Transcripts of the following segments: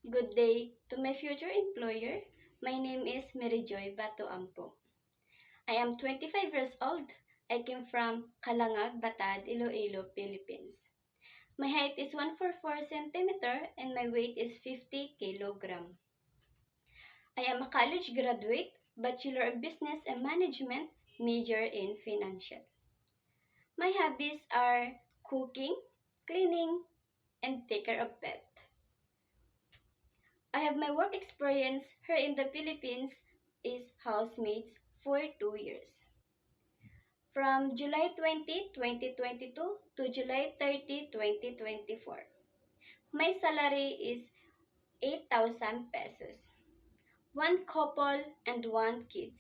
Good day to my future employer. My name is Mary Joy Bato Ampo. I am 25 years old. I came from Calangag, Batad, Iloilo, Philippines. My height is 144 centimeter and my weight is 50 kilogram. I am a college graduate, Bachelor of Business and Management, major in Financial. My hobbies are cooking, cleaning, and take care of pets. I have my work experience here in the Philippines is housemates for 2 years. From July 20, 2022 to July 30, 2024. My salary is 8,000 pesos. One couple and one kids.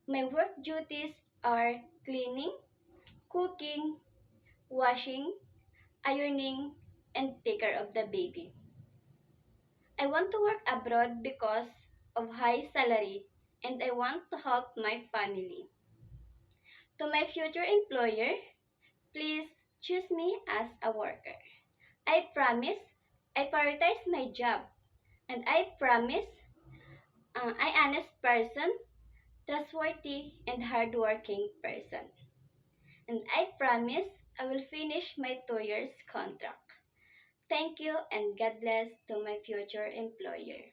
My work duties are cleaning, cooking, washing, ironing, and take care of the baby. I want to work abroad because of high salary and I want to help my family. To my future employer, please choose me as a worker. I promise I prioritize my job and I promise I honest person, trustworthy and hardworking person. And I promise I will finish my 2 years contract. Thank you and God bless to my future employer.